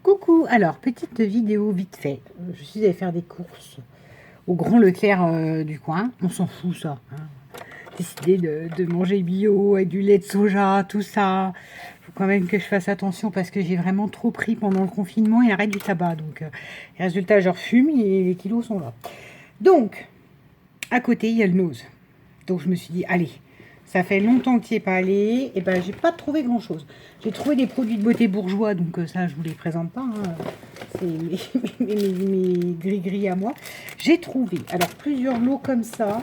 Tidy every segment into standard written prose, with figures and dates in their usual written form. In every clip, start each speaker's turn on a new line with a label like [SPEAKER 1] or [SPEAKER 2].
[SPEAKER 1] Coucou, alors petite vidéo vite fait. Je suis allée faire des courses au Grand Leclerc du coin. On s'en fout ça. Hein. Décidé de manger bio avec du lait de soja, tout ça. Faut quand même que je fasse attention parce que j'ai vraiment trop pris pendant le confinement et l'arrêt du tabac. Donc, résultat, je refume et les kilos sont là. Donc, à côté, il y a le nose. Donc, je me suis dit, allez, ça fait longtemps que tu n'y es pas allé. Et ben, j'ai pas trouvé grand-chose. J'ai trouvé des produits de beauté bourgeois, donc ça, je vous les présente pas. Hein. C'est mes gris-gris à moi. J'ai trouvé, alors, plusieurs lots comme ça.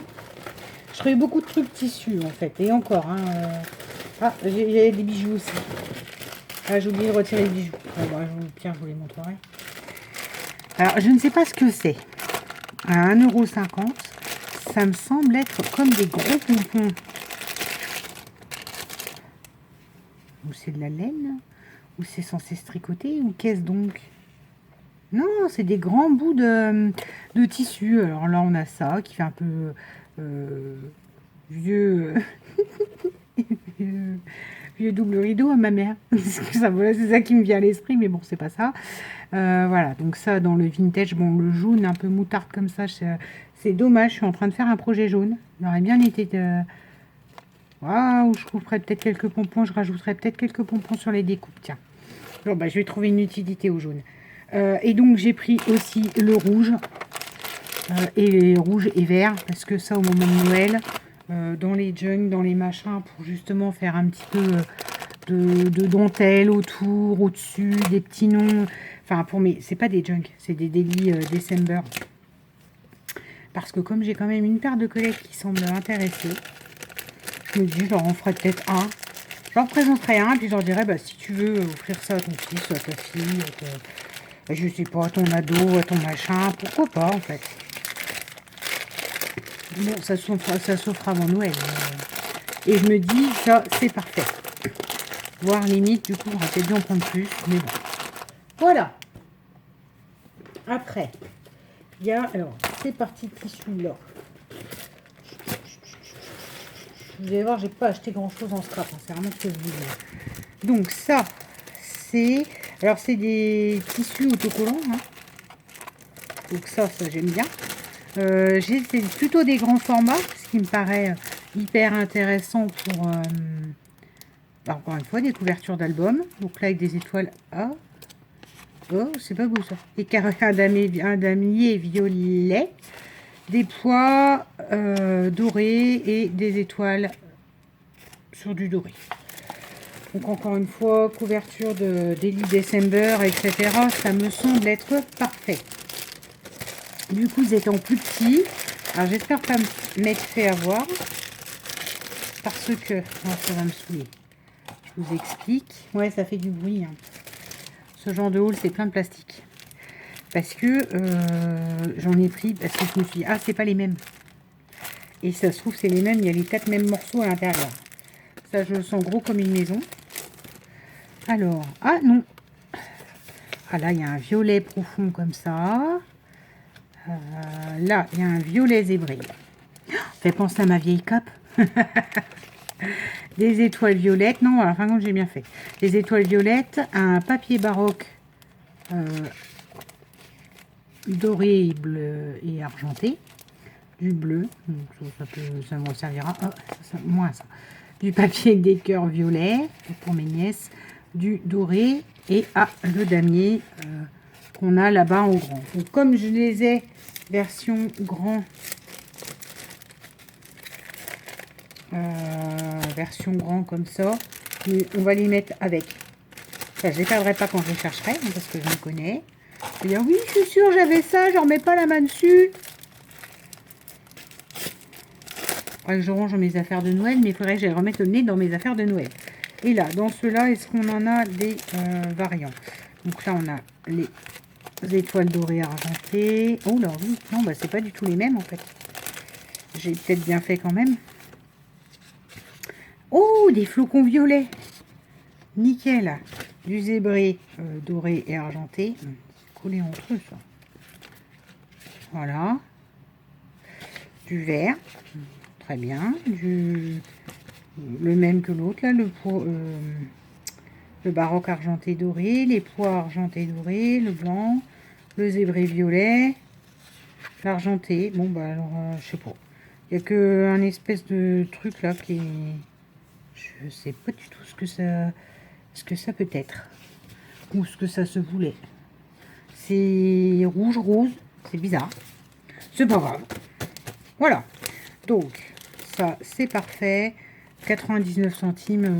[SPEAKER 1] Je trouvais beaucoup de trucs tissus, en fait. Et encore, hein, ah, j'ai des bijoux aussi. Ah, j'ai oublié de retirer les bijoux. Bon, bah, je vous les montrerai. Alors, je ne sais pas ce que c'est. À 1,50 €, ça me semble être comme des gros pompons. Ou c'est de la laine? Ou c'est censé se tricoter? Ou qu'est-ce donc? Non, c'est des grands bouts de tissu. Alors là, on a ça qui fait un peu vieux, vieux double rideau à ma mère. C'est ça qui me vient à l'esprit, mais bon, c'est pas ça. Voilà, donc ça, dans le vintage, bon, le jaune un peu moutarde comme ça, c'est dommage. Je suis en train de faire un projet jaune. Il aurait bien été... Waouh, je couperais peut-être quelques pompons. Je rajouterais peut-être quelques pompons sur les découpes. Tiens. Bon, bah, je vais trouver une utilité au jaune. Et donc, j'ai pris aussi le rouge. Et rouge et vert. Parce que ça, au moment de Noël, dans les junks, dans les machins, pour justement faire un petit peu de dentelle autour, au-dessus, des petits noms. Enfin, c'est pas des junks, c'est des daily December. Parce que comme j'ai quand même une paire de collègues qui semblent intéressés, je me dis, je leur en ferai peut-être un. Je leur présenterai un, puis je leur dirai, bah, si tu veux offrir ça à ton fils, à ta fille, je sais pas, à ton ado, à ton machin, pourquoi pas, en fait. Bon, ça s'offre avant Noël. Et je me dis, ça, c'est parfait. Voire limite, du coup, on aurait peut-être dû en prendre plus, mais bon. Voilà. Après, il y a, alors, ces parties de tissu là. Vous allez voir, j'ai pas acheté grand chose en scrap, hein, c'est vraiment ce que je vous dis. Donc ça, c'est, alors c'est des tissus autocollants, hein. Donc ça j'aime bien. C'est plutôt des grands formats, ce qui me paraît hyper intéressant pour, encore une fois, des couvertures d'albums. Donc là avec des étoiles, oh c'est pas beau ça. Des carrés, un damier violet. Des pois dorés et des étoiles sur du doré. Donc encore une fois, couverture de Daily December, etc. Ça me semble être parfait. Du coup, ils étaient en plus petits. Alors j'espère pas m'être fait avoir. Parce que... Oh, ça va me saouler. Je vous explique. Ouais, ça fait du bruit. Hein. Ce genre de haul, c'est plein de plastique. Parce que j'en ai pris, parce que je me suis dit, ah, c'est pas les mêmes. Et ça se trouve, c'est les mêmes, il y a les 4 mêmes morceaux à l'intérieur. Ça, je le sens gros comme une maison. Alors, ah non. Ah là, il y a un violet profond comme ça. Là, il y a un violet zébré. Ça fait penser à ma vieille cape. Des étoiles violettes. Non, voilà, enfin, j'ai bien fait. Des étoiles violettes, un papier baroque doré, bleu et argenté, du bleu, donc ça m'en servira, moins ça, du papier avec des cœurs violets pour mes nièces, du doré et le damier qu'on a là-bas en grand. Donc comme je les ai version grand, comme ça, on va les mettre avec. Enfin, je ne les perdrai pas quand je les chercherai, hein, parce que je me connais. Je vais dire, oui, je suis sûre, j'avais ça, je ne remets pas la main dessus. Faudrait que je range mes affaires de Noël, mais il faudrait que j'aille remettre le nez dans mes affaires de Noël. Et là, dans ceux-là, est-ce qu'on en a des variants? Donc là, on a les étoiles dorées argentées. Oh là, oui, non, bah c'est pas du tout les mêmes, en fait. J'ai peut-être bien fait quand même. Oh, des flocons violets. Nickel. Du zébré doré et argenté. Collé entre eux, ça. Voilà. Du vert. Très bien. Le même que l'autre, là, le baroque argenté doré, les pois argentés dorés, le blanc, le zébré violet, l'argenté. Bon, bah alors, je sais pas. Il n'y a qu'un espèce de truc là qui est... Je sais pas du tout ce que ça peut être. Ou ce que ça se voulait. C'est rouge, rose. C'est bizarre. C'est pas grave. Voilà. Donc, ça, c'est parfait. 99 centimes.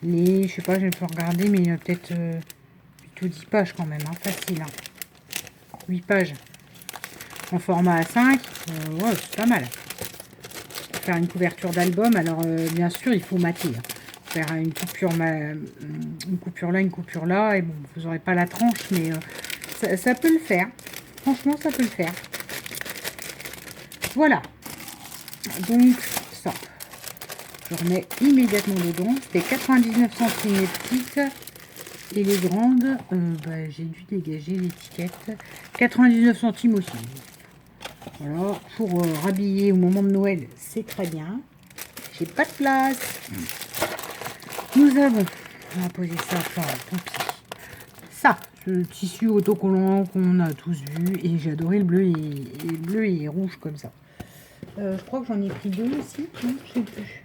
[SPEAKER 1] Je sais pas, je vais pas regarder, mais il y a peut-être 8 ou 10 pages quand même. Hein, facile. Hein. 8 pages. En format A5. Ouais, c'est pas mal. Faire une couverture d'album. Alors, bien sûr, il faut mater. Hein. Faire une coupure là, une coupure là. Et bon, vous n'aurez pas la tranche, mais ça peut le faire. Franchement, ça peut le faire. Voilà. Donc, ça. Je remets immédiatement dedans. C'était 99 centimes les petites. Et les grandes, bah, j'ai dû dégager l'étiquette. 99 centimes aussi. Voilà. Pour rhabiller au moment de Noël, c'est très bien. J'ai pas de place. Nous avons... On va poser ça. Enfin, tant pis. Ça, le tissu autocollant qu'on a tous vu. Et j'ai adoré le bleu et rouge comme ça. Je crois que j'en ai pris 2 aussi. Non, je sais plus.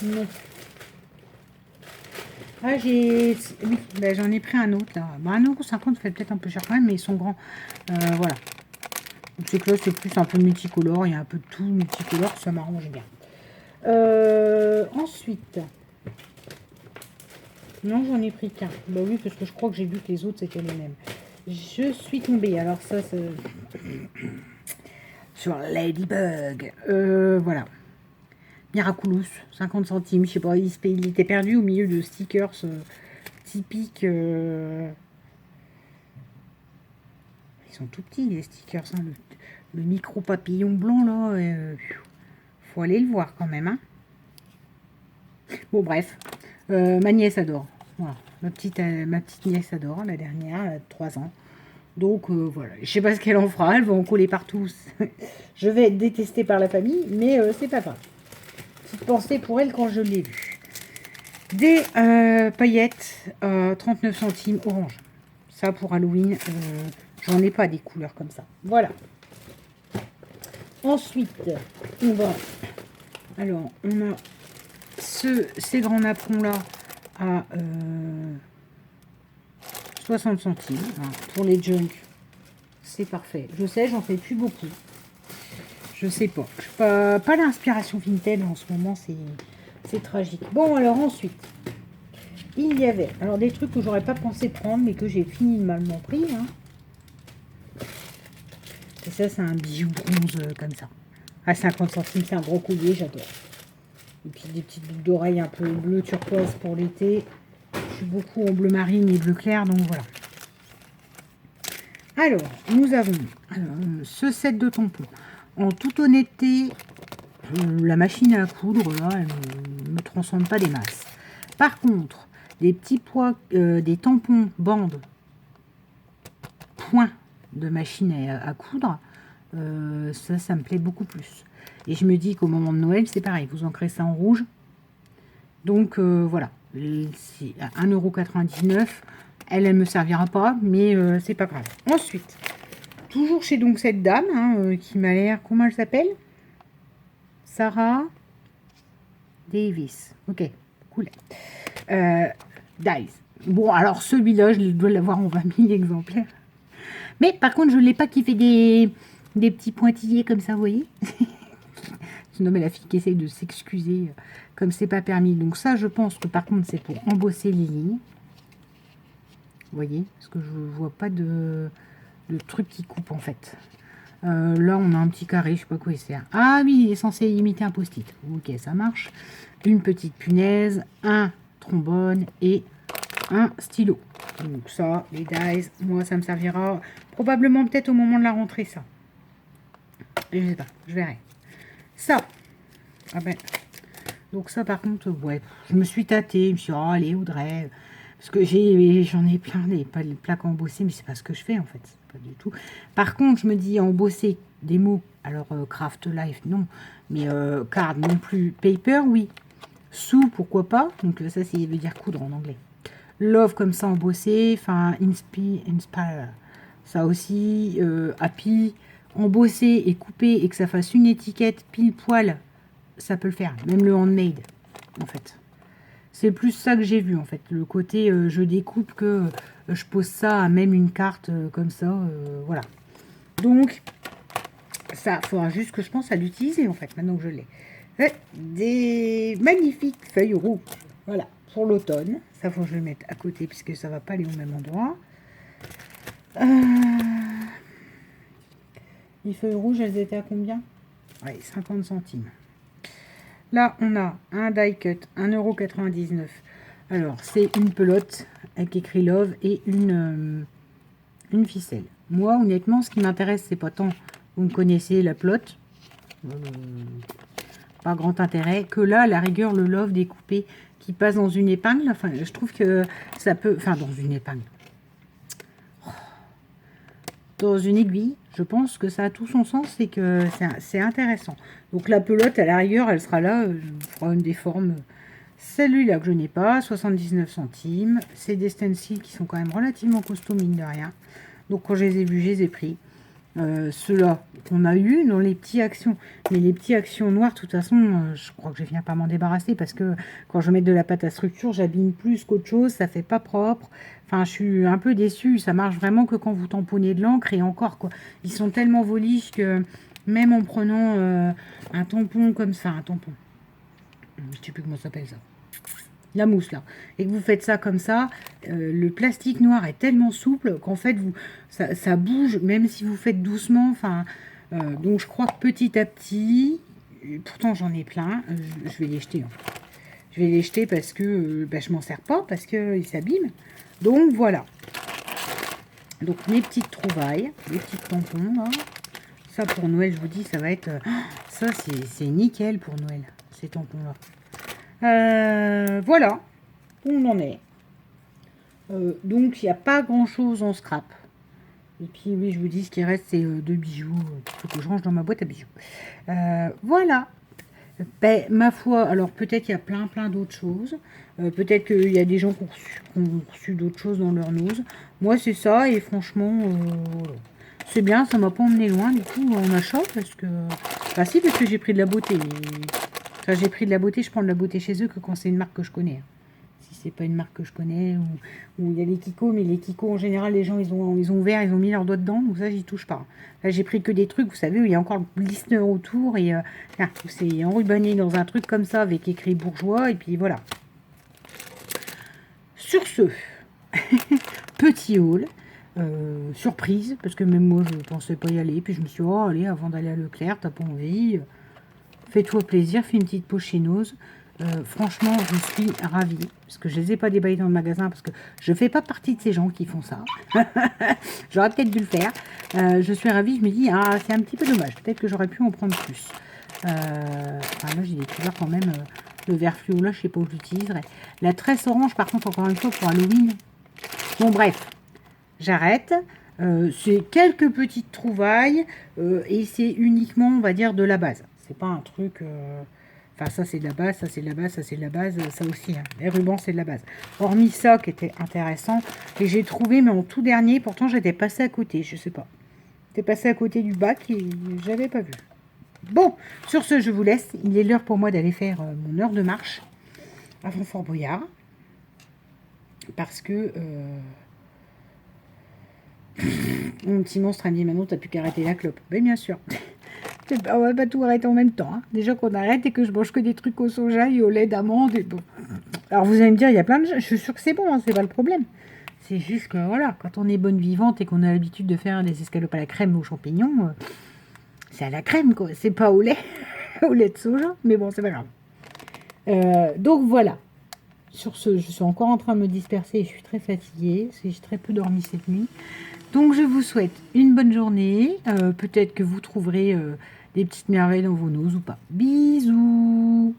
[SPEAKER 1] Non. Ah, oui, ben, j'en ai pris un autre là. Bah, 1,50 € fait peut-être un peu cher quand même, mais ils sont grands. Voilà. C'est que là, c'est plus un peu multicolore. Il y a un peu de tout multicolore. Ça m'arrange bien. Ensuite. Non, j'en ai pris qu'un. Bah oui, parce que je crois que j'ai vu que les autres c'était les mêmes. Je suis tombée. Alors, ça, sur Ladybug. Voilà. Miraculous, 50 centimes. Je sais pas, il était perdu au milieu de stickers typiques. Ils sont tout petits, les stickers. Hein, le micro papillon blanc, là. Faut aller le voir quand même. Hein. Bon, bref. Ma nièce adore. Voilà. Ma petite nièce adore, la dernière, elle a 3 ans. Donc, voilà. Je sais pas ce qu'elle en fera. Elle va en coller partout. Je vais être détestée par la famille, mais c'est pas grave. Petite pensée pour elle quand je l'ai vue. Des paillettes 39 centimes orange. Ça, pour Halloween, j'en ai pas des couleurs comme ça. Voilà. Ensuite, on va... Alors, on a ces grands napperons-là à 60 centimes. Hein, pour les junk, c'est parfait. Je sais, j'en fais plus beaucoup. Je sais pas. Je pas l'inspiration vintage en ce moment, c'est tragique. Bon, alors ensuite, il y avait alors des trucs que j'aurais pas pensé prendre, mais que j'ai finalement pris. Hein. Et ça, c'est un bijou bronze comme ça. À 50 centimes, c'est un gros collier, j'adore. Et puis des petites boucles d'oreilles un peu bleu turquoise pour l'été. Je suis beaucoup en bleu marine et bleu clair, donc voilà. Alors, nous avons ce set de tampons. En toute honnêteté, la machine à coudre, là, elle ne me transcende pas des masses. Par contre, des petits pois, des tampons bandes, points de machine à coudre, ça me plaît beaucoup plus. Et je me dis qu'au moment de Noël, c'est pareil, vous ancrez ça en rouge. Donc, voilà, c'est à 1,99 €. Elle ne me servira pas, mais c'est pas grave. Ensuite, toujours chez donc cette dame, hein, qui m'a l'air... Comment elle s'appelle? Sarah Davis. Ok, cool. Dies. Bon, alors celui-là, je dois l'avoir en 20 000 exemplaires. Mais par contre, je ne l'ai pas qui fait des petits pointillés comme ça, vous voyez. Non, mais la fille qui essaye de s'excuser comme c'est pas permis. Donc ça, je pense que par contre, c'est pour embosser les lignes. Vous voyez, parce que je vois pas de truc qui coupe en fait. Là, on a un petit carré, je sais pas quoi il sert. Ah oui, il est censé imiter un post-it. Ok, ça marche. Une petite punaise, un trombone et un stylo. Donc ça, les dies, moi, ça me servira probablement peut-être au moment de la rentrée, ça. Je sais pas, je verrai. Ça, ah ben, donc ça par contre, ouais, je me suis tâtée, je me suis dit, oh, allez Audrey, parce que j'en ai plein des plaques embossées, mais c'est pas ce que je fais en fait, pas du tout. Par contre, je me dis embosser des mots, alors craft life non, mais card non plus, paper oui, Sous, pourquoi pas. Donc ça, ça veut dire coudre en anglais. Love comme ça embossé, enfin inspire. Ça aussi, happy, embossé et coupé et que ça fasse une étiquette pile poil, ça peut le faire. Même le handmade, en fait. C'est plus ça que j'ai vu, en fait. Le côté je découpe que je pose ça à même une carte comme ça, voilà. Donc, ça, il faudra juste que je pense à l'utiliser, en fait, maintenant que je l'ai. Des magnifiques feuilles rouges, voilà, pour l'automne. Ça, faut que je le mette à côté, puisque ça va pas aller au même endroit. Les feuilles rouges, elles étaient à combien? Ouais, 50 centimes. Là, on a un die cut, 1,99 €. Alors, c'est une pelote avec écrit Love et une ficelle. Moi, honnêtement, ce qui m'intéresse, c'est pas tant, vous me connaissez, la pelote. Pas grand intérêt. Que là, à la rigueur, le Love découpé qui passe dans une épingle. Enfin, je trouve que ça peut... Enfin, dans une épingle. Dans une aiguille, je pense que ça a tout son sens et que c'est intéressant. Donc la pelote, à la rigueur, elle sera là, je ferai une des formes. Celui-là que je n'ai pas, 79 centimes. C'est des stencils qui sont quand même relativement costauds, mine de rien. Donc quand je les ai vus, je les ai pris. Ceux-là qu'on a eu dans les petits actions. Mais les petits actions noires, de toute façon, je crois que je viens pas m'en débarrasser parce que quand je mets de la pâte à structure, j'abîme plus qu'autre chose, ça fait pas propre. Enfin, je suis un peu déçue. Ça marche vraiment que quand vous tamponnez de l'encre et encore, quoi. Ils sont tellement voliges que même en prenant un tampon comme ça, un tampon, je sais plus comment ça s'appelle ça. La mousse là, et que vous faites ça comme ça, le plastique noir est tellement souple qu'en fait ça bouge même si vous faites doucement. Enfin, donc je crois que petit à petit, pourtant j'en ai plein, je vais les jeter. Je vais les jeter parce que je m'en sers pas, parce qu'ils s'abîment. Donc voilà. Donc mes petites trouvailles, les petits tampons là. Ça pour Noël, je vous dis, ça va être... ça c'est nickel pour Noël, ces tampons là. Voilà, on en est. Donc, il n'y a pas grand-chose en scrap. Et puis, oui, je vous dis, ce qui reste, c'est deux bijoux. Il faut que je range dans ma boîte à bijoux. Voilà. Ben, ma foi, alors peut-être il y a plein d'autres choses. Peut-être qu'il y a des gens qui ont reçu d'autres choses dans leur nose. Moi, c'est ça. Et franchement, c'est bien. Ça m'a pas emmené loin, du coup, en achat. Parce que... Bah si, parce que j'ai pris de la beauté. Enfin, j'ai pris de la beauté, je prends de la beauté chez eux que quand c'est une marque que je connais. Si c'est pas une marque que je connais, ou il y a les Kiko, mais les Kiko en général, les gens ils ont ouvert, ils ont mis leurs doigts dedans, donc ça j'y touche pas. Là j'ai pris que des trucs, vous savez, où il y a encore le blister autour, et là, c'est enrubanné dans un truc comme ça, avec écrit bourgeois, et puis voilà. Sur ce, petit haul, surprise, parce que même moi je pensais pas y aller, puis je me suis dit, oh allez, avant d'aller à Leclerc, t'as pas envie... Fais-toi plaisir, fais une petite poche chez Nose. Franchement, je suis ravie. Parce que je ne les ai pas déballés dans le magasin. Parce que je ne fais pas partie de ces gens qui font ça. J'aurais peut-être dû le faire. Je suis ravie. Je me dis, ah, c'est un petit peu dommage. Peut-être que j'aurais pu en prendre plus. Enfin, là, j'ai découvert quand même le vert fluo. Là, je ne sais pas où j'utiliserai. La tresse orange, par contre, encore une fois, pour Halloween. Bon, bref. J'arrête. C'est quelques petites trouvailles. Et c'est uniquement, on va dire, de la base. C'est pas un truc... Enfin, ça, c'est de la base, ça, c'est de la base, ça, c'est de la base. Ça aussi, hein. Les rubans, c'est de la base. Hormis ça, qui était intéressant. Et j'ai trouvé, mais en tout dernier, pourtant, j'étais passée à côté, je sais pas. J'étais passée à côté du bac et j'avais pas vu. Bon, sur ce, je vous laisse. Il est l'heure pour moi d'aller faire mon heure de marche avant Fort Boyard. Parce que... mon petit monstre a dit, Manon, t'as plus qu'à arrêter la clope. Ben, bien sûr. On va pas tout arrêter en même temps. Hein. Déjà qu'on arrête et que je mange que des trucs au soja et au lait d'amande. Bon. Alors vous allez me dire, il y a plein de gens. Je suis sûre que c'est bon, hein, c'est pas le problème. C'est juste que voilà, quand on est bonne vivante et qu'on a l'habitude de faire des escalopes à la crème ou aux champignons, c'est à la crème, quoi. C'est pas au lait, au lait de soja. Mais bon, c'est pas grave. Donc voilà. Sur ce, je suis encore en train de me disperser et je suis très fatiguée. J'ai très peu dormi cette nuit. Donc je vous souhaite une bonne journée. Peut-être que vous trouverez des petites merveilles dans vos noses ou pas. Bisous!